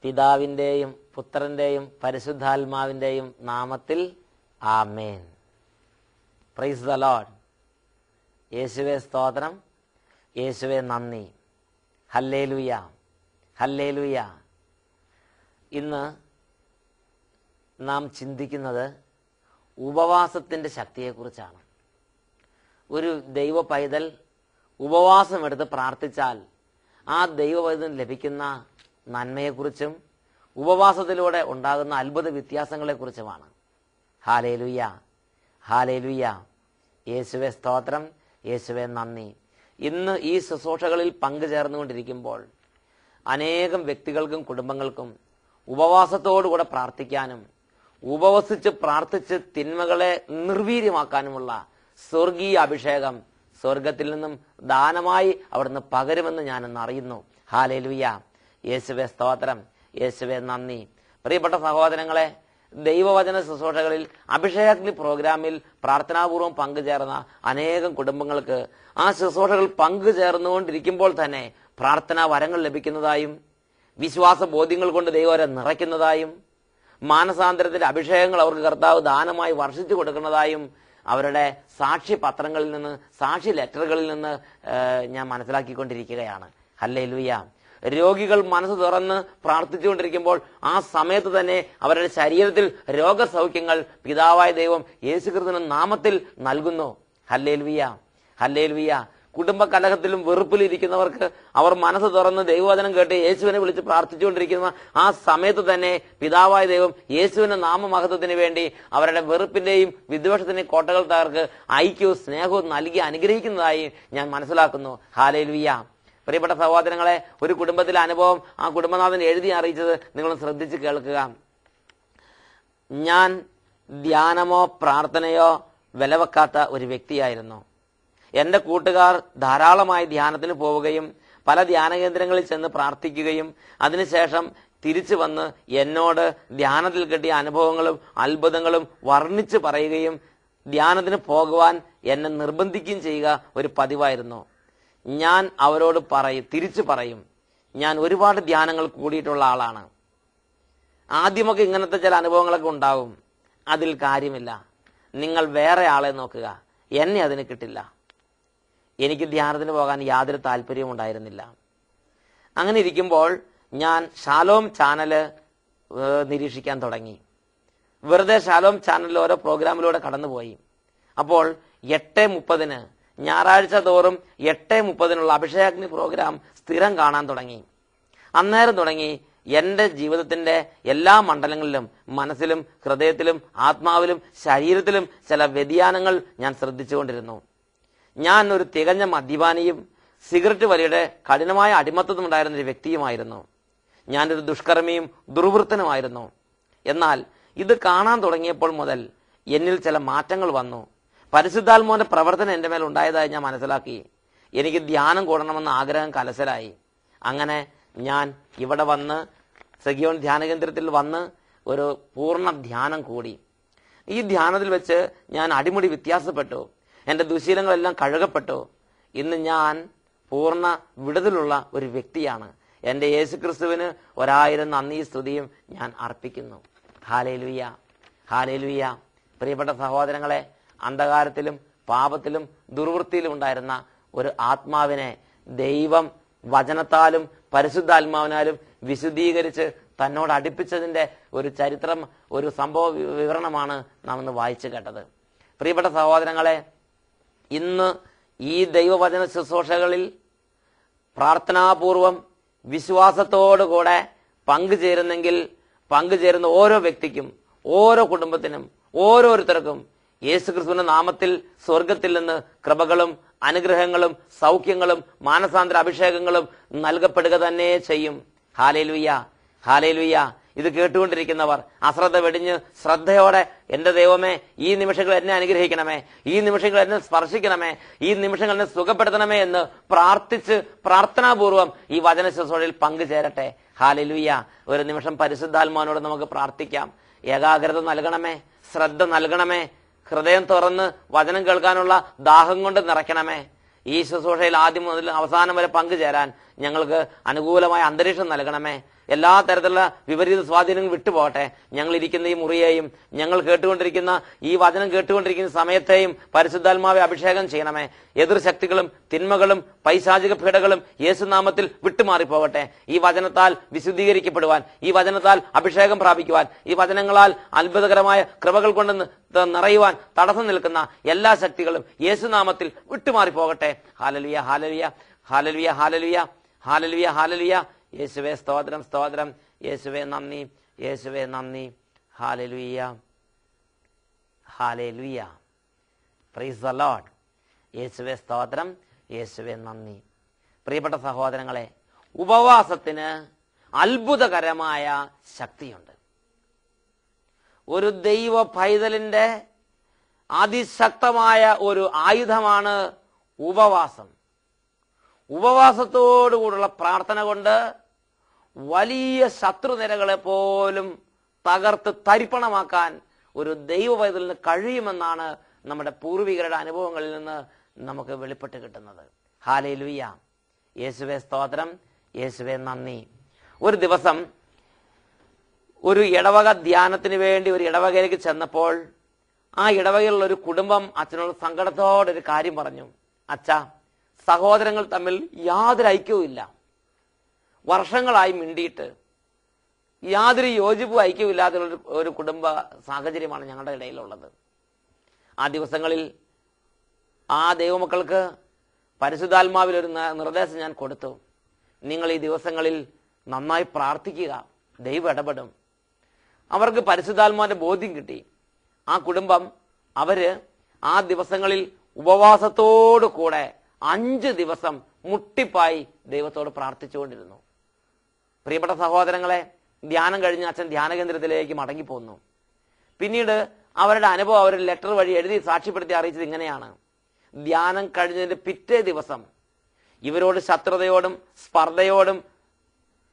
പിതാവിൻ്റെയും പുത്രൻ്റെയും പരിശുദ്ധാത്മാവിൻ്റെയും നാമത്തിൽ ആമേൻ. Praise the Lord. യേശുവേ സ്തോത്രം, യേശുവേ നന്ദി. ഹല്ലേലൂയ, ഹല്ലേലൂയ. ഇന്ന് നാം ചിന്തിക്കുന്നത് ഉപവാസത്തിൻ്റെ ശക്തിയെക്കുറിച്ചാണ്. ഒരു ദൈവ പൈതൽ ഉപവാസമെടുത്ത് പ്രാർത്ഥിച്ചാൽ ആ ദൈവ പൈതലിന് ലഭിക്കുന്ന നന്മയെക്കുറിച്ചും ഉപവാസത്തിലൂടെ ഉണ്ടാകുന്ന അത്ഭുത വ്യത്യാസങ്ങളെക്കുറിച്ചുമാണ്. ഹല്ലേലൂയ, ഹല്ലേലൂയ. യേശുവേ സ്തോത്രം, യേശുവേ നന്ദി. ഇന്ന് ഈ ശുശ്രൂഷകളിൽ പങ്കുചേർന്നുകൊണ്ടിരിക്കുമ്പോൾ അനേകം വ്യക്തികൾക്കും കുടുംബങ്ങൾക്കും ഉപവാസത്തോടുകൂടെ പ്രാർത്ഥിക്കാനും ഉപവസിച്ച് പ്രാർത്ഥിച്ച് തിന്മകളെ നിർവീര്യമാക്കാനുമുള്ള സ്വർഗീയ അഭിഷേകം സ്വർഗത്തിൽ നിന്നും ദാനമായി അവിടുന്ന് പകരുമെന്ന് ഞാനിന്ന് അറിയുന്നു. ഹല്ലേലൂയ. യേശുവേ സ്തോത്രം, യേശുവേ നന്ദി. പ്രിയപ്പെട്ട സഹോദരങ്ങളെ, ദൈവവചന ശുശ്രൂഷകളിൽ അഭിഷേകാഗ്നി പ്രോഗ്രാമിൽ പ്രാർത്ഥനാപൂർവ്വം പങ്കുചേർന്ന അനേകം കുടുംബങ്ങൾക്ക് ആ ശുശ്രൂഷകൾ പങ്കുചേർന്നുകൊണ്ടിരിക്കുമ്പോൾ തന്നെ പ്രാർത്ഥനാ വരങ്ങൾ ലഭിക്കുന്നതായും വിശ്വാസ ബോധ്യങ്ങൾ കൊണ്ട് ദൈവം അവരെ നിറയ്ക്കുന്നതായും മാനസാന്തരത്തിന്റെ അഭിഷേകങ്ങൾ അവർക്ക് കർത്താവ് ദാനമായി വർഷിച്ചു കൊടുക്കുന്നതായും അവരുടെ സാക്ഷി പത്രങ്ങളിൽ നിന്ന്, സാക്ഷി ലെറ്ററുകളിൽ നിന്ന് ഞാൻ മനസ്സിലാക്കിക്കൊണ്ടിരിക്കുകയാണ്. ഹല്ലേലൂയ. രോഗികൾ മനസ്സ് തുറന്ന് പ്രാർത്ഥിച്ചുകൊണ്ടിരിക്കുമ്പോൾ ആ സമയത്ത് തന്നെ അവരുടെ ശരീരത്തിൽ രോഗസൗഖ്യങ്ങൾ പിതാവായ ദൈവം യേശുക്രിസ്തുവിന്റെ നാമത്തിൽ നൽകുന്നു. Hallelujah, hallelujah. കുടുംബ കലഹത്തിലും വെറുപ്പിലും ഇരിക്കുന്നവർക്ക് അവർ മനസ്സ് തുറന്ന് ദൈവവചനം കേട്ട് യേശുവിനെ വിളിച്ച് പ്രാർത്ഥിച്ചുകൊണ്ടിരിക്കുന്ന ആ സമയത്ത് തന്നെ പിതാവായ ദൈവം യേശുവിന്റെ നാമമഹത്വത്തിന് വേണ്ടി അവരുടെ വെറുപ്പിന്റെയും വിദ്വേഷത്തിന്റെയും കോട്ടകൾ തകർക്ക് ഐക്യവും സ്നേഹവും നൽകി അനുഗ്രഹിക്കുന്നതായി ഞാൻ മനസ്സിലാക്കുന്നു. ഹല്ലേലൂയ. പ്രിയപ്പെട്ട സഹോദരങ്ങളെ, ഒരു കുടുംബത്തിലെ അനുഭവം ആ കുടുംബനാഥൻ എഴുതി അറിയിച്ചത് നിങ്ങൾ ശ്രദ്ധിച്ച് കേൾക്കുക. ഞാൻ ധ്യാനമോ പ്രാർത്ഥനയോ വിലവെക്കാത്ത ഒരു വ്യക്തിയായിരുന്നു. എൻ്റെ കൂട്ടുകാർ ധാരാളമായി ധ്യാനത്തിന് പോവുകയും പല ധ്യാന കേന്ദ്രങ്ങളിൽ ചെന്ന് പ്രാർത്ഥിക്കുകയും അതിനുശേഷം തിരിച്ചു വന്ന് എന്നോട് ധ്യാനത്തിൽ കിട്ടിയ അനുഭവങ്ങളും അത്ഭുതങ്ങളും വർണ്ണിച്ച് പറയുകയും ധ്യാനത്തിന് പോകുവാൻ എന്നെ നിർബന്ധിക്കുകയും ചെയ്യുക ഒരു പതിവായിരുന്നു. ഞാൻ അവരോട് തിരിച്ചു പറയും, ഞാൻ ഒരുപാട് ധ്യാനങ്ങൾ കൂടിയിട്ടുള്ള ആളാണ്. ആദ്യമൊക്കെ ഇങ്ങനത്തെ ചില അനുഭവങ്ങളൊക്കെ ഉണ്ടാവും. അതിൽ കാര്യമില്ല. നിങ്ങൾ വേറെ ആളെ നോക്കുക, എന്നെ അതിന് കിട്ടില്ല. എനിക്ക് ധ്യാനത്തിന് പോകാൻ യാതൊരു താല്പര്യവും ഉണ്ടായിരുന്നില്ല. അങ്ങനെ ഇരിക്കുമ്പോൾ ഞാൻ ഷാലോം ചാനല് നിരീക്ഷിക്കാൻ തുടങ്ങി. വെറുതെ ഷാലോം ചാനലിൽ ഓരോ പ്രോഗ്രാമിലൂടെ കടന്നുപോയി. അപ്പോൾ 8:30 ഞായറാഴ്ച തോറും 8:30 അഭിഷേകാഗ്നി പ്രോഗ്രാം സ്ഥിരം കാണാൻ തുടങ്ങി. അന്നേരം തുടങ്ങി എൻ്റെ ജീവിതത്തിന്റെ എല്ലാ മണ്ഡലങ്ങളിലും, മനസ്സിലും ഹൃദയത്തിലും ആത്മാവിലും ശരീരത്തിലും ചില വ്യതിയാനങ്ങൾ ഞാൻ ശ്രദ്ധിച്ചുകൊണ്ടിരുന്നു. ഞാൻ ഒരു തികഞ്ഞ മദ്യപാനിയും സിഗരറ്റ് വലിയുടെ കഠിനമായ അടിമത്തം ഉണ്ടായിരുന്ന ഒരു വ്യക്തിയുമായിരുന്നു. ഞാനൊരു ദുഷ്കർമ്മിയും ദുർവൃത്തനുമായിരുന്നു. എന്നാൽ ഇത് കാണാൻ തുടങ്ങിയപ്പോൾ മുതൽ എന്നിൽ ചില മാറ്റങ്ങൾ വന്നു. പരിശുദ്ധാത്മാവിന്റെ പ്രവർത്തനം എൻ്റെ മേൽ ഉണ്ടായതായി ഞാൻ മനസ്സിലാക്കി. എനിക്ക് ധ്യാനം കൂടണമെന്ന ആഗ്രഹം കലശലായി. അങ്ങനെ ഞാൻ ഇവിടെ വന്ന് സഗിയോൻ ധ്യാന കേന്ദ്രത്തിൽ വന്ന് ഒരു പൂർണ്ണ ധ്യാനം കൂടി. ഈ ധ്യാനത്തിൽ വെച്ച് ഞാൻ അടിമുടി വ്യത്യാസപ്പെട്ടു. എൻ്റെ ദുശീലങ്ങളെല്ലാം കഴുകപ്പെട്ടു. ഇന്ന് ഞാൻ പൂർണ്ണ വിടുതലുള്ള ഒരു വ്യക്തിയാണ്. എൻ്റെ യേശുക്രിസ്തുവിന് 1000 നന്ദി സ്തുതിയും ഞാൻ അർപ്പിക്കുന്നു. Hallelujah, hallelujah. പ്രിയപ്പെട്ട സഹോദരങ്ങളെ, അന്ധകാരത്തിലും പാപത്തിലും ദുർവൃത്തിയിലും ഉണ്ടായിരുന്ന ഒരു ആത്മാവിനെ ദൈവം വചനത്താലും പരിശുദ്ധാത്മാവിനാലും വിശുദ്ധീകരിച്ച് തന്നോട് അടുപ്പിച്ചതിന്റെ ഒരു ചരിത്രം, ഒരു സംഭവ വിവരണമാണ് നാം ഇന്ന് വായിച്ചു കേട്ടത്. പ്രിയപ്പെട്ട സഹോദരങ്ങളെ, ഇന്ന് ഈ ദൈവവചന ശുശ്രൂഷകളിൽ പ്രാർത്ഥനാപൂർവം വിശ്വാസത്തോടുകൂടെ പങ്കുചേരുന്ന ഓരോ വ്യക്തിക്കും, ഓരോ കുടുംബത്തിനും, ഓരോരുത്തർക്കും യേശുക്രിസ്തുവിന്റെ നാമത്തിൽ സ്വർഗത്തിൽ നിന്ന് കൃപകളും അനുഗ്രഹങ്ങളും സൗഖ്യങ്ങളും മാനസാന്തര അഭിഷേകങ്ങളും നൽകപ്പെടുക തന്നെ ചെയ്യും. Hallelujah, hallelujah. ഇത് കേട്ടുകൊണ്ടിരിക്കുന്നവർ അശ്രദ്ധ വെടിഞ്ഞ് ശ്രദ്ധയോടെ, എന്റെ ദൈവമേ, ഈ നിമിഷങ്ങൾ എന്നെ അനുഗ്രഹിക്കണമേ, ഈ നിമിഷങ്ങൾ എന്നെ സ്പർശിക്കണമേ, ഈ നിമിഷങ്ങൾ എന്നെ സുഖപ്പെടുത്തണമേ എന്ന് പ്രാർത്ഥിച്ച് പ്രാർത്ഥനാപൂർവം ഈ വചന ശുശ്രൂഷയിൽ പങ്കുചേരട്ടെ. ഹല്ലേലൂയ. ഒരു നിമിഷം പരിശുദ്ധാത്മാവിനോട് നമുക്ക് പ്രാർത്ഥിക്കാം. ഏകാഗ്രത നൽകണമേ, ശ്രദ്ധ നൽകണമേ, ഹൃദയം തുറന്ന് വചനം കേൾക്കാനുള്ള ദാഹം കൊണ്ട് നിറയ്ക്കണമേ. ഈ ശുശ്രൂഷയിൽ ആദ്യം മുതൽ അവസാനം വരെ പങ്കുചേരാൻ ഞങ്ങൾക്ക് അനുകൂലമായ അന്തരീക്ഷം നൽകണമേ. എല്ലാ തരത്തിലുള്ള വിപരീത സ്വാധീനങ്ങൾ വിട്ടുപോകട്ടെ. ഞങ്ങൾ ഇരിക്കുന്ന ഈ മുറിയെയും ഞങ്ങൾ കേട്ടുകൊണ്ടിരിക്കുന്ന ഈ വചനം കേട്ടുകൊണ്ടിരിക്കുന്ന സമയത്തെയും പരിശുദ്ധാത്മാവെ അഭിഷേകം ചെയ്യണമേ. എതിർ ശക്തികളും തിന്മകളും പൈശാചിക പീഡകളും യേശുനാമത്തിൽ വിട്ടുമാറിപ്പോകട്ടെ. ഈ വചനത്താൽ വിശുദ്ധീകരിക്കപ്പെടുവാൻ, ഈ വചനത്താൽ അഭിഷേകം പ്രാപിക്കുവാൻ, ഈ വചനങ്ങളാൽ അത്ഭുതകരമായ കൃപകൾ കൊണ്ട് നിറയുവാൻ തടസ്സം നിൽക്കുന്ന എല്ലാ ശക്തികളും യേശുനാമത്തിൽ വിട്ടുമാറിപ്പോകട്ടെ. ഹല്ലേലൂയ, ഹല്ലേലൂയ, ഹല്ലേലൂയ, ഹല്ലേലൂയ, ഹല്ലേലൂയ, ഹല്ലേലൂയ. യേശുവേ സ്തോത്രം, സ്തോത്രം. യേശുവേ നന്ദി, യേശുവേ നന്ദി. ഹല്ലേലൂയ, ഹല്ലേലൂയ. Praise the Lord. യേശുവേ സ്തോത്രം, യേശുവേ നന്ദി. പ്രിയപ്പെട്ട സഹോദരങ്ങളെ, ഉപവാസത്തിന് അത്ഭുതകരമായ ശക്തിയുണ്ട്. ഒരു ദൈവ പൈതലിന്റെ അതിശക്തമായ ഒരു ആയുധമാണ് ഉപവാസം. ഉപവാസത്തോടുകൂടുള്ള പ്രാർത്ഥന കൊണ്ട് വലിയ ശത്രുനിരകളെ പോലും തകർത്ത് തരിപ്പണമാക്കാൻ ഒരു ദൈവ പൈതലിന് കഴിയുമെന്നാണ് നമ്മുടെ പൂർവികരുടെ അനുഭവങ്ങളിൽ നിന്ന് നമുക്ക് വെളിപ്പെട്ട് കിട്ടുന്നത്. ഹല്ലേലൂയ. യേശുവേ സ്തോത്രം, യേശുവേ നന്ദി. ഒരു ദിവസം ഒരു ഇടവക ധ്യാനത്തിന് വേണ്ടി ഒരു ഇടവകയിലേക്ക് ചെന്നപ്പോൾ ആ ഇടവകയിലുള്ള ഒരു കുടുംബം അച്ഛനോട് സങ്കടത്തോടെ ഒരു കാര്യം പറഞ്ഞു. അച്ഛാ, സഹോദരങ്ങൾ തമ്മിൽ യാതൊരു ഐക്യവും ഇല്ല. വർഷങ്ങളായി മിണ്ടിയിട്ട് യാതൊരു യോജിപ്പും ഐക്യവും ഇല്ലാത്ത ഒരു കുടുംബ സാഹചര്യമാണ് ഞങ്ങളുടെ ഇടയിലുള്ളത്. ആ ദിവസങ്ങളിൽ ആ ദൈവമക്കൾക്ക് പരിശുദ്ധാത്മാവിൽ ഒരു നിർദ്ദേശം ഞാൻ കൊടുത്തു. നിങ്ങൾ ഈ ദിവസങ്ങളിൽ നന്നായി പ്രാർത്ഥിക്കുക, ദൈവം ഇടപെടും. അവർക്ക് പരിശുദ്ധാത്മാവിന്റെ ബോധ്യം കിട്ടി. ആ കുടുംബം അവര് ആ ദിവസങ്ങളിൽ ഉപവാസത്തോടു കൂടെ 5 ദിവസം മുട്ടിപ്പായി ദൈവത്തോട് പ്രാർത്ഥിച്ചുകൊണ്ടിരുന്നു. പ്രിയപ്പെട്ട സഹോദരങ്ങളെ, ധ്യാനം കഴിഞ്ഞ് അച്ഛൻ ധ്യാന കേന്ദ്രത്തിലേക്ക് മടങ്ങിപ്പോന്നു. പിന്നീട് അവരുടെ അനുഭവം അവർ ലെറ്റർ വഴി എഴുതി സാക്ഷ്യപ്പെടുത്തി അറിയിച്ചത് ഇങ്ങനെയാണ്. ധ്യാനം കഴിഞ്ഞതിന്റെ പിറ്റേ ദിവസം ഇവരോട് ശത്രുതയോടും സ്പർദ്ധയോടും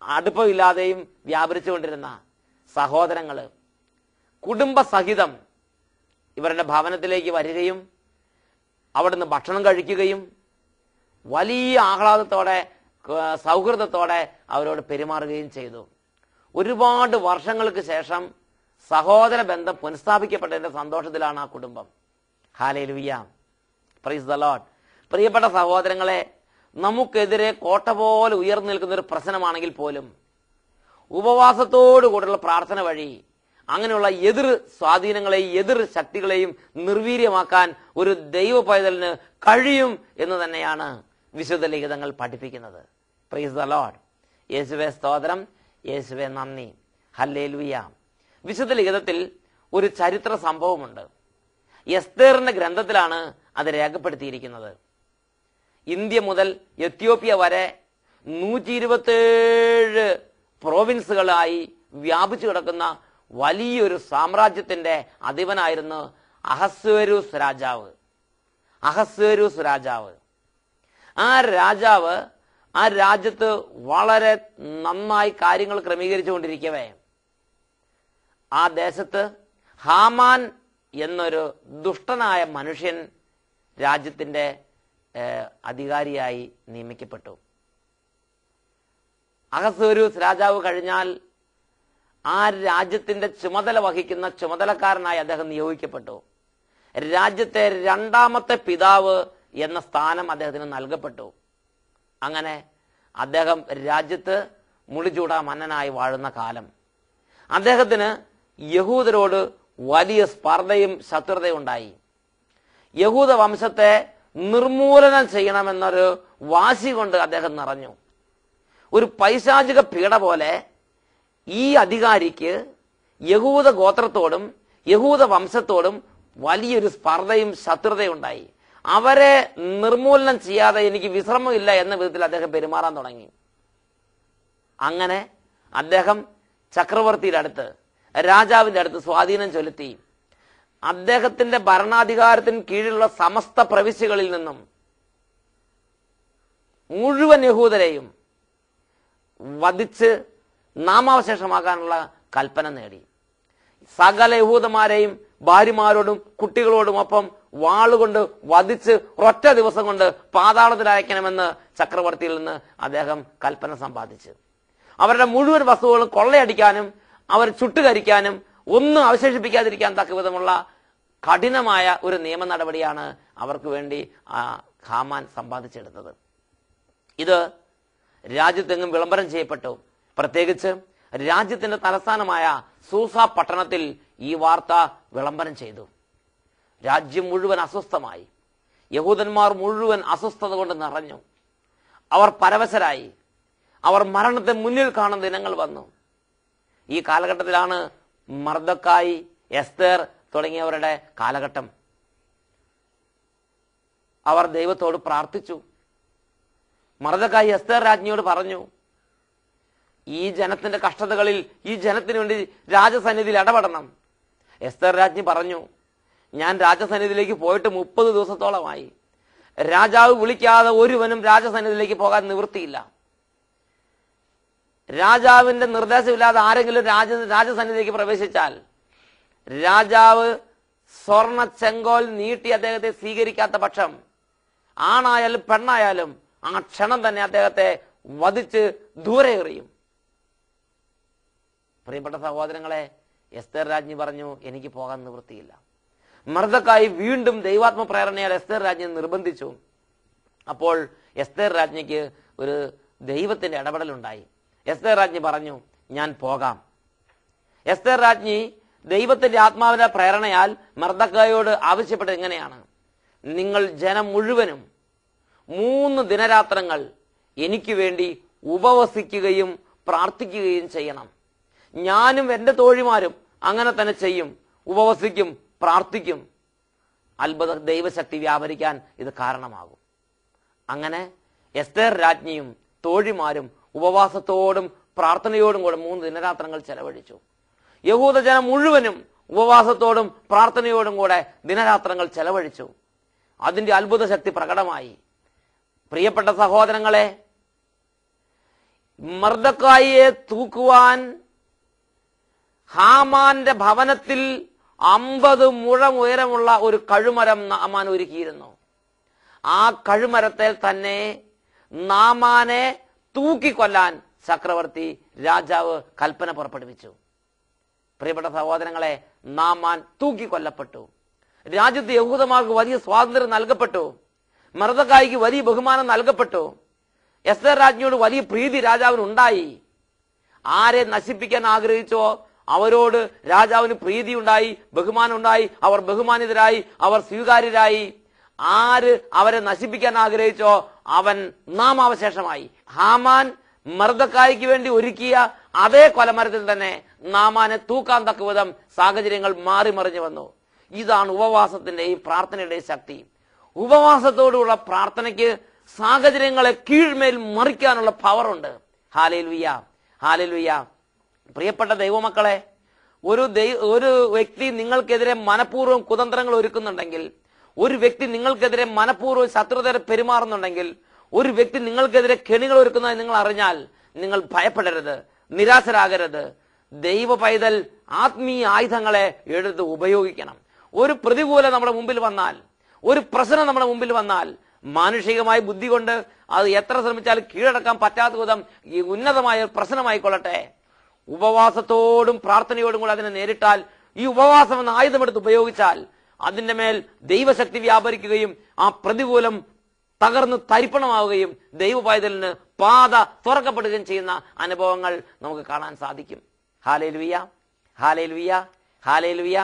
അടുപ്പമില്ലാതെയും വ്യാപരിച്ചുകൊണ്ടിരുന്ന സഹോദരങ്ങള് കുടുംബസഹിതം ഇവരുടെ ഭവനത്തിലേക്ക് വരികയും അവിടുന്ന് ഭക്ഷണം കഴിക്കുകയും വലിയ ആഹ്ലാദത്തോടെ സൗഹൃദത്തോടെ അവരോട് പെരുമാറുകയും ചെയ്തു. ഒരുപാട് വർഷങ്ങൾക്ക് ശേഷം സഹോദര ബന്ധം പുനഃസ്ഥാപിക്കപ്പെട്ടതിന്റെ സന്തോഷത്തിലാണ് ആ കുടുംബം. Hallelujah, praise the Lord. പ്രിയപ്പെട്ട സഹോദരങ്ങളെ, നമുക്കെതിരെ കോട്ട പോലെ ഉയർന്നു നിൽക്കുന്ന ഒരു പ്രശ്നമാണെങ്കിൽ പോലും ഉപവാസത്തോടുകൂടിയുള്ള പ്രാർത്ഥന വഴി അങ്ങനെയുള്ള എതിർ സ്വാധീനങ്ങളെയും എതിർ ശക്തികളെയും നിർവീര്യമാക്കാൻ ഒരു ദൈവ പൈതലിന് കഴിയും എന്ന് തന്നെയാണ് വിശുദ്ധ ലിഖിതങ്ങൾ പഠിപ്പിക്കുന്നത്. Price the Lord. യേശുവേ സ്തോത്രം, യേശുവേ നന്ദി. ഹല്ലേലൂയ. വിശുദ്ധ ലിഖിതത്തിൽ ഒരു ചരിത്ര സംഭവമുണ്ട്. എസ്തേറിന്റെ ഗ്രന്ഥത്തിലാണ് അത് രേഖപ്പെടുത്തിയിരിക്കുന്നത്. ഇന്ത്യ മുതൽ എത്യോപ്യ വരെ 127 പ്രോവിൻസുകളായി വ്യാപിച്ചു കിടക്കുന്ന വലിയൊരു സാമ്രാജ്യത്തിന്റെ അധിപനായിരുന്നു അഹസ്വേരൂസ് രാജാവ്. അഹസ്വേരൂസ് രാജാവ് ആ രാജ്യത്ത് വളരെ നന്നായി കാര്യങ്ങൾ ക്രമീകരിച്ചുകൊണ്ടിരിക്കവേ ആ ദേശത്ത് ഹാമാൻ എന്നൊരു ദുഷ്ടനായ മനുഷ്യൻ രാജ്യത്തിന്റെ അധികാരിയായി നിയമിക്കപ്പെട്ടു. അഹസ്വേരൂസ് രാജാവ് കഴിഞ്ഞാൽ ആ രാജ്യത്തിന്റെ ചുമതല വഹിക്കുന്ന ചുമതലക്കാരനായി അദ്ദേഹം നിയോഗിക്കപ്പെട്ടു. രാജ്യത്തെ 2ാമത്തെ പിതാവ് എന്ന സ്ഥാനം അദ്ദേഹത്തിന് നൽകപ്പെട്ടു. അങ്ങനെ അദ്ദേഹം രാജ്യത്ത് മുടിചൂടാ മന്നനായി വാഴുന്ന കാലം. അദ്ദേഹത്തിന് യഹൂദരോട് വലിയ സ്പർദ്ധയും ശത്രുതയും ഉണ്ടായി. യഹൂദ വംശത്തെ നിർമൂലനം ചെയ്യണമെന്നൊരു വാശി കൊണ്ട് അദ്ദേഹം നിറഞ്ഞു. ഒരു പൈശാചിക പീഡ പോലെ ഈ അധികാരിക്ക് യഹൂദ ഗോത്രത്തോടും യഹൂദ വംശത്തോടും വലിയൊരു സ്പർദ്ധയും ശത്രുതയും ഉണ്ടായി. അവരെ നിർമൂലനം ചെയ്യാതെ എനിക്ക് വിശ്രമമില്ല എന്ന വിധത്തിൽ അദ്ദേഹം പെരുമാറാൻ തുടങ്ങി. അങ്ങനെ അദ്ദേഹം ചക്രവർത്തിയുടെ അടുത്ത്, രാജാവിന്റെ അടുത്ത് സ്വാധീനം ചെലുത്തി അദ്ദേഹത്തിന്റെ ഭരണാധികാരത്തിന് കീഴിലുള്ള സമസ്ത പ്രവിശ്യകളിൽ നിന്നും മുഴുവൻ യഹൂദരെയും വധിച്ച് നാമാവശേഷമാക്കാനുള്ള കൽപ്പന നേടി. സകല യഹൂദന്മാരെയും ഭാര്യമാരോടും കുട്ടികളോടുമൊപ്പം വാളുകൊണ്ട് വധിച്ച് ഒറ്റ ദിവസം കൊണ്ട് പാതാളത്തിൽ അയക്കണമെന്ന് ചക്രവർത്തിയിൽ നിന്ന് അദ്ദേഹം കൽപ്പന സമ്പാദിച്ചു. അവരുടെ മുഴുവൻ വസ്തുക്കളും കൊള്ളയടിക്കാനും അവർ ചുട്ടുകരിക്കാനും ഒന്നും അവശേഷിപ്പിക്കാതിരിക്കാൻ തക്ക വിധമുള്ള കഠിനമായ ഒരു നിയമ നടപടിയാണ് അവർക്ക് വേണ്ടി ഹാമാൻ സമ്പാദിച്ചെടുത്തത്. ഇത് രാജ്യത്തെങ്ങും വിളംബരം ചെയ്യപ്പെട്ടു. പ്രത്യേകിച്ച് രാജ്യത്തിന്റെ തലസ്ഥാനമായ സൂസ പട്ടണത്തിൽ ഈ വാർത്ത വിളംബരം ചെയ്തു. രാജ്യം മുഴുവൻ അസ്വസ്ഥമായി. യഹൂദന്മാർ മുഴുവൻ അസ്വസ്ഥത കൊണ്ട് നിറഞ്ഞു. അവർ പരവശരായി. അവർ മരണത്തെ മുന്നിൽ കാണുന്ന ദിനങ്ങൾ വന്നു. ഈ കാലഘട്ടത്തിലാണ് മർദക്കായി, എസ്തേർ തുടങ്ങിയവരുടെ കാലഘട്ടം. അവർ ദൈവത്തോട് പ്രാർത്ഥിച്ചു. മർദക്കായി എസ്തേർ രാജ്ഞിയോട് പറഞ്ഞു, ഈ ജനത്തിന്റെ കഷ്ടതകളിൽ ഈ ജനത്തിന് വേണ്ടി രാജസന്നിധിയിൽ ഇടപെടണം. എസ്തേർ രാജ്ഞി പറഞ്ഞു, ഞാൻ രാജസന്നിധിയിലേക്ക് പോയിട്ട് 30 ദിവസത്തോളമായി. രാജാവ് വിളിക്കാതെ ഒരുവനും രാജസന്നിധിയിലേക്ക് പോകാൻ നിവൃത്തിയില്ല. രാജാവിന്റെ നിർദ്ദേശമില്ലാതെ ആരെങ്കിലും രാജസന്നിധിയിലേക്ക് പ്രവേശിച്ചാൽ രാജാവ് സ്വർണ ചെങ്കോൽ നീട്ടി അദ്ദേഹത്തെ സ്വീകരിക്കാത്ത പക്ഷം ആണായാലും പെണ്ണായാലും ആ ക്ഷണം തന്നെ അദ്ദേഹത്തെ വധിച്ച് ദൂരെ എറിയും. പ്രിയപ്പെട്ട സഹോദരങ്ങളെ, എസ്തേർ രാജ്ഞി പറഞ്ഞു, എനിക്ക് പോകാൻ നിവൃത്തിയില്ല. മർദക്കായി വീണ്ടും ദൈവാത്മ പ്രേരണയാൽ എസ്തേർ രാജ്ഞി നിർബന്ധിച്ചു. അപ്പോൾ എസ്തേർ രാജ്ഞിക്ക് ഒരു ദൈവത്തിന്റെ ഇടപെടലുണ്ടായി. എസ്തേർ രാജ്ഞി പറഞ്ഞു, ഞാൻ പോകാം. എസ്തേർ രാജ്ഞി ദൈവത്തിന്റെ ആത്മാവിന്റെ പ്രേരണയാൽ മർദക്കായോട് ആവശ്യപ്പെട്ടത് എങ്ങനെയാണ്? നിങ്ങൾ ജനം മുഴുവനും 3 ദിനരാത്രങ്ങൾ എനിക്ക് വേണ്ടി ഉപവസിക്കുകയും പ്രാർത്ഥിക്കുകയും ചെയ്യണം. ഞാനും എൻ്റെ തോഴിമാരും അങ്ങനെ തന്നെ ചെയ്യും. ഉപവസിക്കും, പ്രാർത്ഥിക്കും. അത്ഭുത ദൈവശക്തി വ്യാപരിക്കാൻ ഇത് കാരണമാകും. അങ്ങനെ എസ്തേർ രാജ്ഞിയും തോഴിമാരും ഉപവാസത്തോടും പ്രാർത്ഥനയോടും കൂടെ 3 ദിനരാത്രങ്ങൾ ചെലവഴിച്ചു. യഹൂദജനം മുഴുവനും ഉപവാസത്തോടും പ്രാർത്ഥനയോടും കൂടെ ദിനരാത്രങ്ങൾ ചെലവഴിച്ചു. അതിന്റെ അത്ഭുത ശക്തി പ്രകടമായി. പ്രിയപ്പെട്ട സഹോദരങ്ങളെ, മർദക്കായിയെ തൂക്കുവാൻ ഹാമാന്റെ ഭവനത്തിൽ 50 മുഴം ഉയരമുള്ള ഒരു കഴുമരം നാമാൻ ഒരുക്കിയിരുന്നു. ആ കഴുമരത്തെ തന്നെ നാമാനെ തൂക്കിക്കൊല്ലാൻ ചക്രവർത്തി രാജാവ് കൽപ്പന പുറപ്പെടുവിച്ചു. പ്രിയപ്പെട്ട സഹോദരങ്ങളെ, നാമാൻ തൂക്കിക്കൊല്ലപ്പെട്ടു. രാജ്യത്ത് യഹൂദന്മാർക്ക് വലിയ സ്വാതന്ത്ര്യം നൽകപ്പെട്ടു. മർദക്കായിക്ക് വലിയ ബഹുമാനം നൽകപ്പെട്ടു. എസ്തേർ രാജ്ഞിയോട് വലിയ പ്രീതി രാജാവിന് ഉണ്ടായി. ആരെ നശിപ്പിക്കാൻ ആഗ്രഹിച്ചോ അവരോട് രാജാവിന് പ്രീതി ഉണ്ടായി, ബഹുമാനം ഉണ്ടായി. അവർ ബഹുമാനിതരായി, അവർ സ്വീകാര്യരായി. ആര് അവരെ നശിപ്പിക്കാൻ ആഗ്രഹിച്ചോ അവൻ നാമാവശേഷമായി. ഹാമാൻ മർദക്കായിക്ക് വേണ്ടി ഒരുക്കിയ അതേ കൊലമരത്തിൽ തന്നെ നാമാനെ തൂക്കാൻ തക്ക വിധം സാഹചര്യങ്ങൾ മാറി മറിഞ്ഞു വന്നു. ഇതാണ് ഉപവാസത്തിന്റെയും പ്രാർത്ഥനയുടെയും ശക്തി. ഉപവാസത്തോടുള്ള പ്രാർത്ഥനയ്ക്ക് സാഹചര്യങ്ങളെ കീഴ്മേൽ മറിക്കാനുള്ള പവറുണ്ട്. Hallelujah, hallelujah. പ്രിയപ്പെട്ട ദൈവമക്കളെ, ഒരു വ്യക്തി നിങ്ങൾക്കെതിരെ മനഃപൂർവ്വം കുതന്ത്രങ്ങൾ ഒരുക്കുന്നുണ്ടെങ്കിൽ, ഒരു വ്യക്തി നിങ്ങൾക്കെതിരെ മനഃപൂർവ്വം ശത്രുതരെ പെരുമാറുന്നുണ്ടെങ്കിൽ, ഒരു വ്യക്തി നിങ്ങൾക്കെതിരെ കെണികൾ ഒരുക്കുന്നതായി നിങ്ങൾ അറിഞ്ഞാൽ നിങ്ങൾ ഭയപ്പെടരുത്, നിരാശരാകരുത്. ദൈവ പൈതൽ ആത്മീയ ആയുധങ്ങളെ എടുത്ത് ഉപയോഗിക്കണം. ഒരു പ്രതികൂലം നമ്മുടെ മുമ്പിൽ വന്നാൽ, ഒരു പ്രശ്നം നമ്മുടെ മുമ്പിൽ വന്നാൽ, മാനുഷികമായ ബുദ്ധി കൊണ്ട് അത് എത്ര ശ്രമിച്ചാലും കീഴടക്കാൻ പറ്റാത്ത വിധം ഈ ഉന്നതമായ പ്രശ്നമായിക്കൊള്ളട്ടെ, ഉപവാസത്തോടും പ്രാർത്ഥനയോടും കൂടെ അതിനെ നേരിട്ടാൽ, ഈ ഉപവാസം എന്ന ആയുധമെടുത്ത് ഉപയോഗിച്ചാൽ അതിന്റെ മേൽ ദൈവശക്തി വ്യാപരിക്കുകയും ആ പ്രതികൂലം തകർന്ന് തരിപ്പണമാവുകയും ദൈവ പൈതലിന് പാത തുറക്കപ്പെടുകയും ചെയ്യുന്ന അനുഭവങ്ങൾ നമുക്ക് കാണാൻ സാധിക്കും. ഹല്ലേലൂയ, ഹല്ലേലൂയ, ഹല്ലേലൂയ.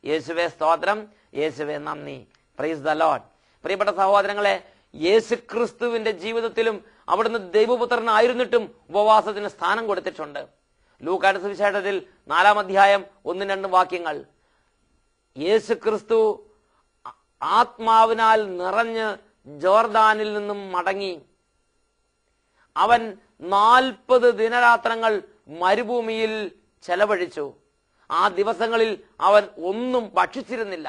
യേശുവേ സ്തോത്രം, യേശുവേ നന്ദി. Praise the Lord. പ്രിയപ്പെട്ട സഹോദരങ്ങളെ, യേശു ക്രിസ്തുവിന്റെ ജീവിതത്തിലും അവിടുന്ന് ദൈവപുത്രനായിരുന്നിട്ടും ഉപവാസത്തിന് സ്ഥാനം കൊടുത്തിട്ടുണ്ട്. ലൂക്കായുടെ സുവിശേഷത്തിൽ 4-ാം അധ്യായം 1-2 വാക്യങ്ങൾ. യേശു ക്രിസ്തു ആത്മാവിനാൽ നിറഞ്ഞ് ജോർദാനിൽ നിന്നും മടങ്ങി. അവൻ 40 ദിനരാത്രങ്ങൾ മരുഭൂമിയിൽ ചെലവഴിച്ചു. ആ ദിവസങ്ങളിൽ അവൻ ഒന്നും ഭക്ഷിച്ചിരുന്നില്ല.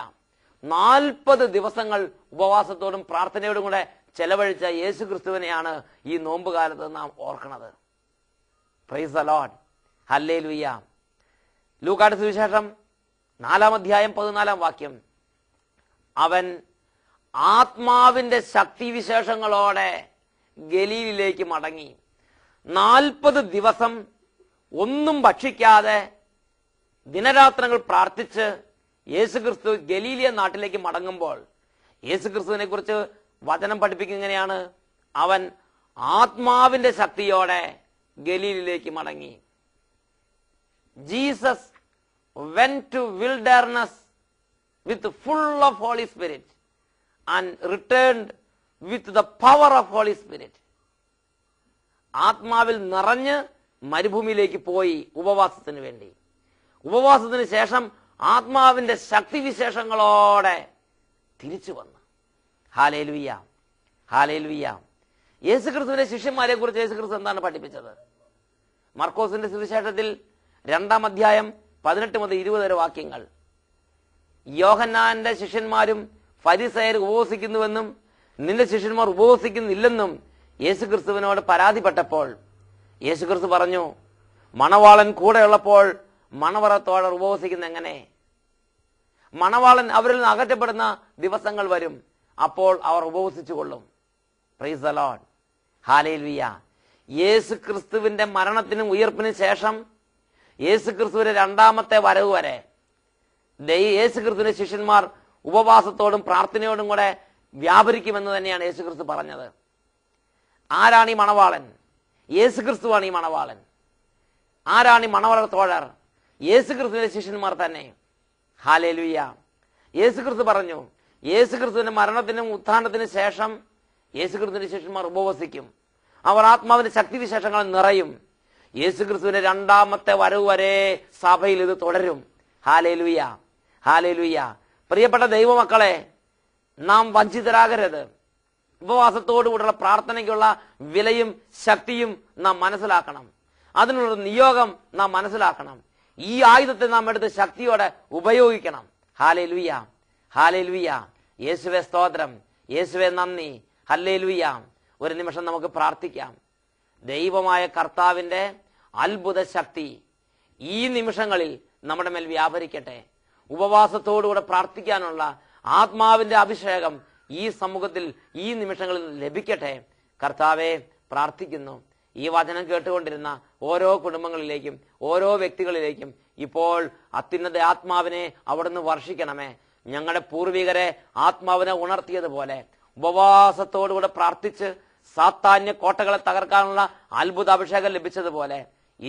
40 ദിവസങ്ങൾ ഉപവാസത്തോടും പ്രാർത്ഥനയോടും കൂടെ ചെലവഴിച്ച യേശു ക്രിസ്തുവിനെയാണ് ഈ നോമ്പുകാലത്ത് നാം ഓർക്കുന്നത്. Praise the Lord, hallelujah. ലൂക്കായുടെ സുവിശേഷം 4-ാം അധ്യായം 14-ാം വാക്യം. അവൻ ആത്മാവിന്റെ ശക്തിവിശേഷങ്ങളോടെ ഗലീലിലേക്ക് മടങ്ങി. 40 ദിവസം ഒന്നും ഭക്ഷിക്കാതെ ദിനരാത്രങ്ങൾ പ്രാർത്ഥിച്ച് യേശുക്രിസ്തു ഗലീലിയ നാട്ടിലേക്ക് മടങ്ങുമ്പോൾ യേശുക്രിസ്തുവിനെ കുറിച്ച് വചനം പഠിപ്പിക്കുന്ന എങ്ങനെയാണ്? അവൻ ആത്മാവിന്റെ ശക്തിയോടെ ഗലീലിലേക്ക് മടങ്ങി. Jesus went to wilderness with full of Holy Spirit and returned with the power of Holy Spirit. ആത്മാവിൽ നിറഞ്ഞ് മരുഭൂമിയിലേക്ക് പോയി ഉപവാസത്തിന് വേണ്ടി. ഉപവാസത്തിന് ശേഷം ആത്മാവിന്റെ ശക്തിവിശേഷങ്ങളോടെ തിരിച്ചു വന്നു. Hallelujah, hallelujah. യേശുക്രിസ്തുവിന്റെ ശിഷ്യന്മാരെ കുറിച്ച് യേശുക്രിസ്തു എന്താണ് പഠിപ്പിച്ചത്? മർക്കോസിന്റെ സുവിശേഷത്തിൽ 2-ാം അധ്യായം 18 മുതൽ 20 വരെ വാക്യങ്ങൾ. യോഹന്നാന്റെ ശിഷ്യന്മാരും ഫരിസയർ ഉപവസിക്കുന്നുവെന്നും നിന്റെ ശിഷ്യന്മാർ ഉപവസിക്കുന്നില്ലെന്നും യേശുക്രിസ്തുവിനോട് പരാതിപ്പെട്ടപ്പോൾ യേശുക്രിസ്തു പറഞ്ഞു, മണവാളൻ കൂടെയുള്ളപ്പോൾ മണവറത്തോടർ ഉപവസിക്കുന്ന എങ്ങനെ? മണവാളൻ അവരിൽ നിന്ന് അകറ്റപ്പെടുന്ന ദിവസങ്ങൾ വരും, അപ്പോൾ അവർ ഉപവസിച്ചു കൊള്ളും. Praise the Lord, hallelujah. യേശുക്രിസ്തുവിന്റെ മരണത്തിനും ഉയർപ്പിനും ശേഷം യേശുക്രിസ്തുവിന്റെ 2ാമത്തെ വരവ് വരെ യേശുക്രിസ്തുവിന്റെ ശിഷ്യന്മാർ ഉപവാസത്തോടും പ്രാർത്ഥനയോടും കൂടെ വ്യാപരിക്കുമെന്ന് തന്നെയാണ് യേശുക്രിസ്തു പറഞ്ഞത്. ആരാണ് ഈ മണവാളൻ? യേശുക്രിസ്തുവാണ് ഈ മണവാളൻ. ആരാണ് ഈ മണവാള തോഴർ? യേശുക്രിസ്തുവിന്റെ ശിഷ്യന്മാർ തന്നെ. ഹല്ലേലൂയ. യേശുക്രിസ്തു പറഞ്ഞു, യേശുക്രിസ്തുവിന്റെ മരണത്തിനും ഉത്ഥാനത്തിനും ശേഷം യേശുക്രിസ്തുവിന്റെ ശിഷ്യന്മാർ ഉപവസിക്കും. അവർ ആത്മാവിന്റെ ശക്തിവിശേഷങ്ങൾ നിറയും. യേശുക്രിസ്തുവിന്റെ 2ാമത്തെ വരവ് വരെ സഭയിൽ ഇത് തുടരും. Hallelujah, hallelujah. പ്രിയപ്പെട്ട ദൈവമക്കളെ, നാം വഞ്ചിതരാകരുത്. ഉപവാസത്തോടുകൂടിയുള്ള പ്രാർത്ഥനയ്ക്കുള്ള വിലയും ശക്തിയും നാം മനസ്സിലാക്കണം. അതിനുള്ള നിയോഗം നാം മനസ്സിലാക്കണം. ഈ ആയുധത്തെ നാം എടുത്ത് ശക്തിയോടെ ഉപയോഗിക്കണം. ഹല്ലേലൂയ, ഹല്ലേലൂയ. യേശുവേ സ്തോത്രം, യേശുവേ നന്ദി, ഹല്ലേലൂയ. ഒരു നിമിഷം നമുക്ക് പ്രാർത്ഥിക്കാം. ദൈവമായ കർത്താവിന്റെ അത്ഭുത ശക്തി ഈ നിമിഷങ്ങളിൽ നമ്മുടെ മേൽ വ്യാപരിക്കട്ടെ. ഉപവാസത്തോടുകൂടെ പ്രാർത്ഥിക്കാനുള്ള ആത്മാവിന്റെ അഭിഷേകം ഈ സമൂഹത്തിൽ ഈ നിമിഷങ്ങളിൽ ലഭിക്കട്ടെ. കർത്താവെ, പ്രാർത്ഥിക്കുന്നു. ഈ വചനം കേട്ടുകൊണ്ടിരുന്ന ഓരോ കുടുംബങ്ങളിലേക്കും ഓരോ വ്യക്തികളിലേക്കും ഇപ്പോൾ അത്യുന്നത ആത്മാവിനെ അവിടുന്ന് വർഷിക്കണമേ. ഞങ്ങളുടെ പൂർവികരെ ആത്മാവിനെ ഉണർത്തിയതുപോലെ ഉപവാസത്തോടുകൂടെ പ്രാർത്ഥിച്ച് സാത്താന്യ കോട്ടകളെ തകർക്കാനുള്ള അത്ഭുത അഭിഷേകം ലഭിച്ചതുപോലെ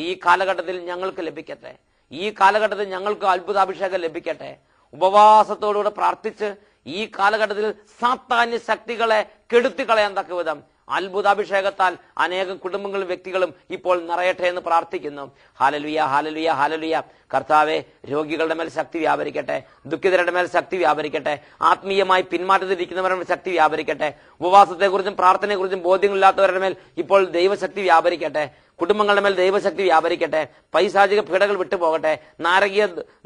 ഈ കാലഘട്ടത്തിൽ ഞങ്ങൾക്ക് ലഭിക്കട്ടെ. ഈ കാലഘട്ടത്തിൽ ഞങ്ങൾക്ക് അത്ഭുത അഭിഷേകം ലഭിക്കട്ടെ. ഉപവാസത്തോടുകൂടെ പ്രാർത്ഥിച്ച് ഈ കാലഘട്ടത്തിൽ സാത്താന്യ ശക്തികളെ കെടുത്തിക്കളയാൻ തക്ക വിധം അത്ഭുതാഭിഷേകത്താൽ അനേകം കുടുംബങ്ങളും വ്യക്തികളും ഇപ്പോൾ നിറയട്ടെ എന്ന് പ്രാർത്ഥിക്കുന്നു. ഹല്ലേലൂയ, ഹല്ലേലൂയ, ഹല്ലേലൂയ. കർത്താവെ, രോഗികളുടെ മേൽ ശക്തി വ്യാപരിക്കട്ടെ. ദുഃഖിതരുടെ മേൽ ശക്തി വ്യാപരിക്കട്ടെ. ആത്മീയമായി പിന്മാറ്റത്തിരിക്കുന്നവരുടെ മേൽ ശക്തി വ്യാപരിക്കട്ടെ. ഉപവാസത്തെക്കുറിച്ചും പ്രാർത്ഥനയെക്കുറിച്ചും ബോധ്യങ്ങളില്ലാത്തവരുടെ മേൽ ഇപ്പോൾ ദൈവശക്തി വ്യാപരിക്കട്ടെ. കുടുംബങ്ങളുടെ മേൽ ദൈവശക്തി വ്യാപരിക്കട്ടെ. പൈശാചിക പീഡകൾ വിട്ടുപോകട്ടെ.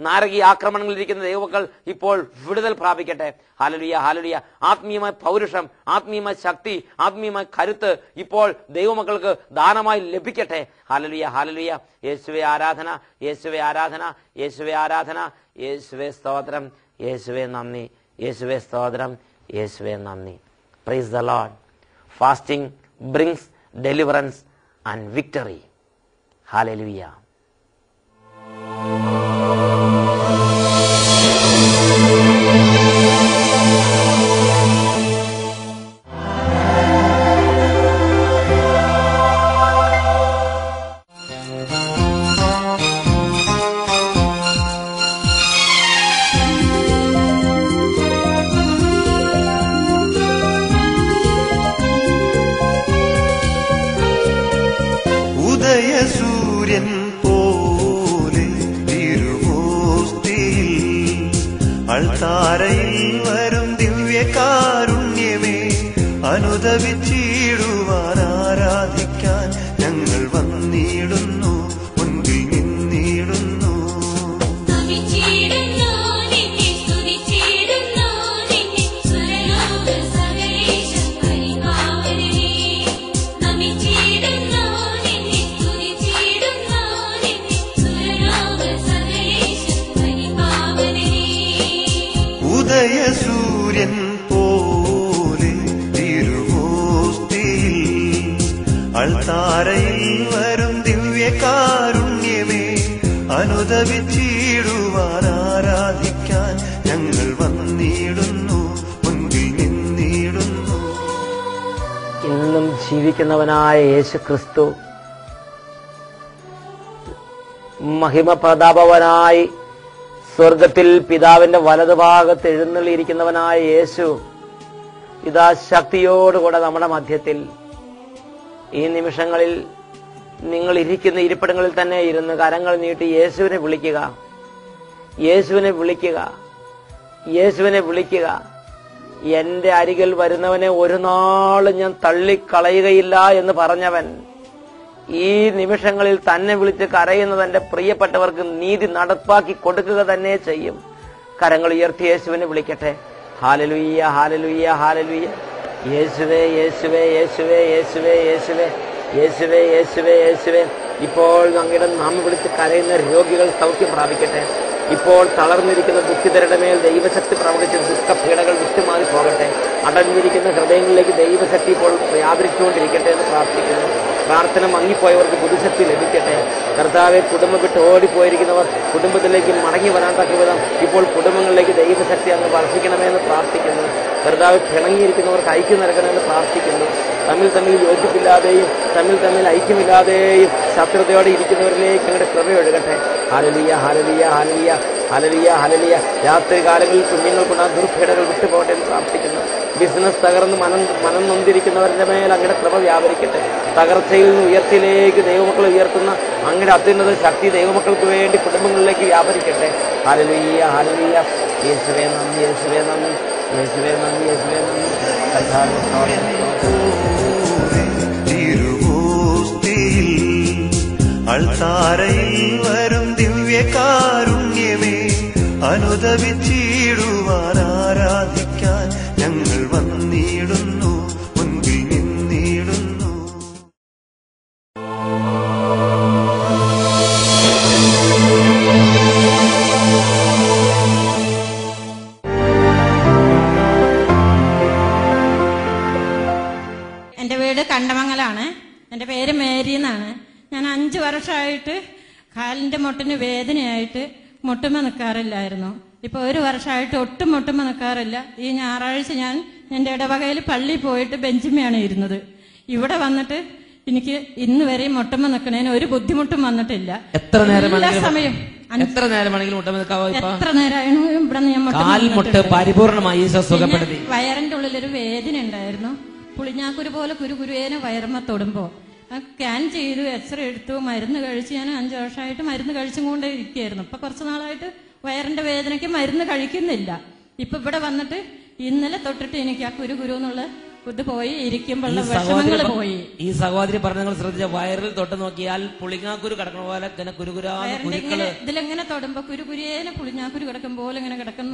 നാരകീയ ആക്രമണങ്ങളിലിരിക്കുന്ന ദൈവമക്കൾ ഇപ്പോൾ വിടുതൽ പ്രാപിക്കട്ടെ. Hallelujah, hallelujah. ആത്മീയമായ പൗരുഷം, ആത്മീയമായ ശക്തി, ആത്മീയമായ കരുത്ത് ഇപ്പോൾ ദൈവമക്കൾക്ക് ദാനമായി ലഭിക്കട്ടെ. ഹല്ലേലൂയ, ഹല്ലേലൂയ. യേശുവേ ആരാധന, യേശുവേ ആരാധന, യേശുവേ ആരാധന, യേശുവേ സ്തോത്രം, യേശുവേ നന്ദി, യേശുവേ സ്തോത്രം, യേശുവേ നന്ദി. Praise the Lord. Fasting brings deliverance and victory. Hallelujah. സൂര്യൻ പോലെ തിരുവോസ്തിയിൽ അൾത്താരയിൽ വരും ദിവ്യകാരുണ്യമേ, അനുദപിച്ചിടുവാൻ ആരാധിക്കാൻ ഞങ്ങൾ വന്നിടുന്നു, മുൻപിൽ നിന്നിടുന്നു. ഉദയസൂര്യൻ പോലെ തിരുവോസ്തിയിൽ അനുദപിച്ചിടുവാൻ ആരാധിക്കാൻ ഞങ്ങൾ വന്നിടുന്നു, മുൻപിൽ നിന്നിടുന്നു. എന്നും ജീവിക്കുന്നവനായ യേശു ക്രിസ്തു, മഹിമ പ്രതാപവനായി സ്വർഗത്തിൽ പിതാവിന്റെ വലതുഭാഗത്ത് എഴുന്നള്ളിയിരിക്കുന്നവനായ യേശു ഇതാ ശക്തിയോടുകൂടെ നമ്മുടെ മധ്യത്തിൽ ഈ നിമിഷങ്ങളിൽ നിങ്ങൾ ഇരിക്കുന്ന ഇരിപ്പിടങ്ങളിൽ തന്നെ ഇരുന്ന് കരങ്ങൾ നീട്ടി യേശുവിനെ വിളിക്കുക, യേശുവിനെ വിളിക്കുക, യേശുവിനെ വിളിക്കുക. എന്റെ അരികിൽ വരുന്നവനെ ഒരു നാളും ഞാൻ തള്ളിക്കളയുകയില്ല എന്ന് പറഞ്ഞവൻ ഈ നിമിഷങ്ങളിൽ തന്നെ വിളിച്ച് കരയുന്ന തന്റെ പ്രിയപ്പെട്ടവർക്ക് നീതി നടപ്പാക്കി കൊടുക്കുക തന്നെ ചെയ്യും. കരങ്ങൾ ഉയർത്തി യേശുവിനെ വിളിക്കട്ടെ. ഹല്ലേലൂയ, ഹല്ലേലൂയ, ഹല്ലേലൂയ. യേശുവേ, യേശുവേ, യേശുവേ, യേശുവേ, യേശുവേ, യേശുവേ, യേശുവേ, യേശുവേ. ഇപ്പോൾ അങ്ങയുടെ നാമം വിളിച്ച് കരയുന്ന രോഗികൾ സൗഖ്യം പ്രാപിക്കട്ടെ. ഇപ്പോൾ തളർന്നിരിക്കുന്ന ദുഃഖിതരുടെ മേൽ ദൈവശക്തി പ്രവഹിച്ച് ദുഃഖപീഠകൾ വിട്ടുമാറി പോകട്ടെ. അടഞ്ഞിരിക്കുന്ന ഹൃദയങ്ങളിലേക്ക് ദൈവശക്തി ഇപ്പോൾ വ്യാപരിച്ചുകൊണ്ടിരിക്കട്ടെ എന്ന് പ്രാർത്ഥിക്കുന്നു. പ്രാർത്ഥന മങ്ങിപ്പോയവർക്ക് പുതുശക്തി ലഭിക്കട്ടെ. കർത്താവെ, കുടുംബം വിട്ട് ഓടിപ്പോയിരിക്കുന്നവർ കുടുംബത്തിലേക്ക് മടങ്ങി വരാൻ തക്ക വിധം ഇപ്പോൾ കുടുംബങ്ങളിലേക്ക് ദൈവശക്തി അങ്ങ് വർഷിക്കണമെന്ന് പ്രാർത്ഥിക്കുന്നു. കർത്താവ്, പിണങ്ങിയിരിക്കുന്നവർക്ക് ഐക്യം നൽകണമെന്ന് പ്രാർത്ഥിക്കുന്നു. തമ്മിൽ യോജിപ്പില്ലാതെയും തമ്മിൽ ഐക്യമില്ലാതെയും ശത്രുതയോടെ ഇരിക്കുന്നവരിലേക്ക് ഞങ്ങളുടെ കൃപ ഒഴുകട്ടെ. ഹല്ലേലൂയ, ഹല്ലേലൂയ, ഹല്ലേലൂയ, ഹല്ലേലൂയ, ഹല്ലേലൂയ. രാത്രി കാലങ്ങളിൽ കുഞ്ഞുങ്ങൾക്കുള്ള ദുർഘടകൾ വിട്ടുപോകട്ടെ എന്ന് പ്രാർത്ഥിക്കുന്നു. ബിസിനസ് തകർന്ന് മനം നൊന്തിരിക്കുന്നവരുടെ മേൽ അങ്ങയുടെ കൃപ വ്യാപരിക്കട്ടെ. തകർച്ചയിൽ നിന്ന് ഉയർച്ചയിലേക്ക് ദൈവമക്കളെ ഉയർത്തുന്ന അങ്ങയുടെ അത്യുന്നത ശക്തി ദൈവമക്കൾക്ക് വേണ്ടി കുടുംബങ്ങളിലേക്ക് വ്യാപരിക്കട്ടെ. ഹല്ലേലൂയ, ഹല്ലേലൂയ. യേശുവേ നന്ദി, യേശുവേ നന്ദി, യേശുവേ നന്ദി, യേശുവേ നന്ദി. തിരുവോസ്തിയിൽ അൾത്താരയിൽ വരും ദിവ്യകാരുണ്യമേ, അനുദപിച്ചിടുവാൻ ആരാധിക്കാൻ ഞങ്ങൾ വന്നിടുന്നു, മുൻപിൽ നിന്നിടുന്നു. എൻ്റെ വീട് കണ്ടമംഗലാണ്. എൻ്റെ പേര് മേരി എന്നാണ്. ഞാൻ 5 വർഷമായിട്ട് കാലിൻ്റെ മുട്ടിന് വേദനയായിട്ട് മുട്ടുമ്മ നിൽക്കാറില്ലായിരുന്നു. ഇപ്പോൾ 1 വർഷമായിട്ട് ഒട്ടും മുട്ടുമ്മ നിൽക്കാറില്ല. ഈ ഞായറാഴ്ച ഞാൻ എൻ്റെ ഇടവകയിൽ പള്ളിയിൽ പോയിട്ട് ബെഞ്ചിമ്മയാണ് ഇരുന്നത്. ഇവിടെ വന്നിട്ട് എനിക്ക് ഇന്ന് വരെ മുട്ടുമ്മ നിൽക്കണേന് ഒരു ബുദ്ധിമുട്ടും വന്നിട്ടില്ല. എത്ര നേരം സമയം എത്ര നേരമാണെങ്കിലും മുട്ട നിൽക്കാവോ? എത്ര നേരമായിരുന്നു ഇവിടെ ഞാൻ കാൽമുട്ട് പരിപൂർണമായി സുഖപ്പെടുത്തി. വയറിന്റെ ഉള്ളിലൊരു വേദന ഉണ്ടായിരുന്നു. പുളിഞ്ഞാക്കുരു പോലെ കുരുകുരുവേന വയറുമ്മ തൊടുമ്പോ സ്കാൻ ചെയ്തു, എക്സ്റേ എടുത്തു, മരുന്ന് കഴിച്ച് ഞാൻ 5 വർഷമായിട്ട് മരുന്ന് കഴിച്ചും കൊണ്ടേ ഇരിക്കുകയായിരുന്നു. ഇപ്പൊ കുറച്ചു നാളായിട്ട് വയറിന്റെ വേദനയ്ക്ക് മരുന്ന് കഴിക്കുന്നില്ല. ഇപ്പൊ ഇവിടെ വന്നിട്ട് ഇന്നലെ തൊട്ടിട്ട് എനിക്ക് ആ കുരു എന്നുള്ള ഇത് പോയി, ഇരിക്കുമ്പോഴുള്ള വിഷമങ്ങൾ പോയി. ഈ സഹോദരി പറഞ്ഞ ശ്രദ്ധിച്ച വയറിൽ തൊട്ട് നോക്കിയാൽ പുളിങ്ങാക്കുരു കിടക്കണ പോലെ ഇതിലെങ്ങനെ തൊടുമ്പോ കുരുകുരേനെ പുളിഞ്ഞാക്കുരു കിടക്കും പോലെ ഇങ്ങനെ കിടക്കുന്ന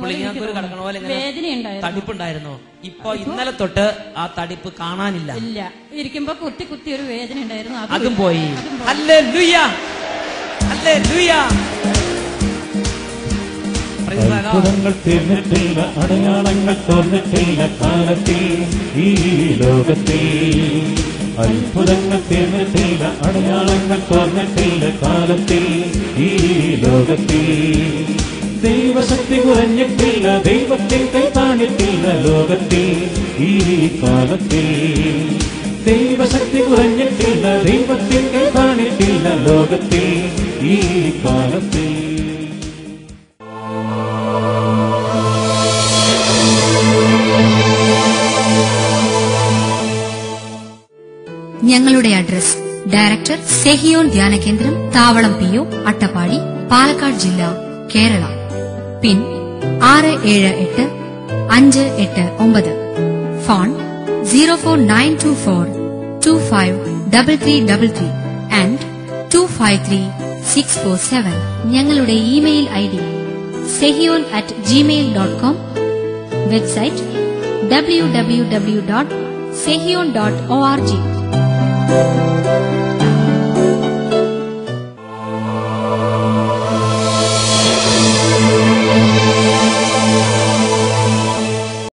പോലെ വേദനയുണ്ടായിരുന്നു, തടിപ്പുണ്ടായിരുന്നു. ഇപ്പൊ ഇന്നലെ തൊട്ട് ആ തടിപ്പ് കാണാനില്ല. ഇല്ല, ഇരിക്കുമ്പോ കുത്തി ഒരു വേദന ഉണ്ടായിരുന്നു, അതും പോയി. Hallelujah, hallelujah. അത്ഭുതങ്ങൾ തീർന്നിട്ടില്ല, അടയാളങ്ങൾ തോന്നിട്ടില്ല കാലത്തിൽ, ഈ ലോകത്തിൽ. അത്ഭുതങ്ങൾ തീർന്നിട്ടില്ല, അടയാളങ്ങൾ തോന്നിട്ടില്ല കാലത്തിൽ, ഈ ലോകത്തിൽ. ദൈവശക്തി കുറഞ്ഞിട്ടില്ല, ദൈവത്തിൽ കൈ താണിട്ടില്ല ലോകത്തിൽ, ഈ കാലത്തിൽ. ദൈവശക്തി കുറഞ്ഞിട്ടില്ല, ദൈവത്തിൽ കൈ താണിട്ടില്ല ലോകത്തിൽ, ഈ കാലത്തിൽ. ഞങ്ങളുടെ അഡ്രസ്: ഡയറക്ടർ, സെഹിയോൻ ധ്യാന കേന്ദ്രം, താവളം PO, അട്ടപ്പാടി, പാലക്കാട് ജില്ല, കേരള. പിൻ 678589. Phone 04924253333 and 253647. ഞങ്ങളുടെ email ID sehion@gmail.com. Website www.sehion.org.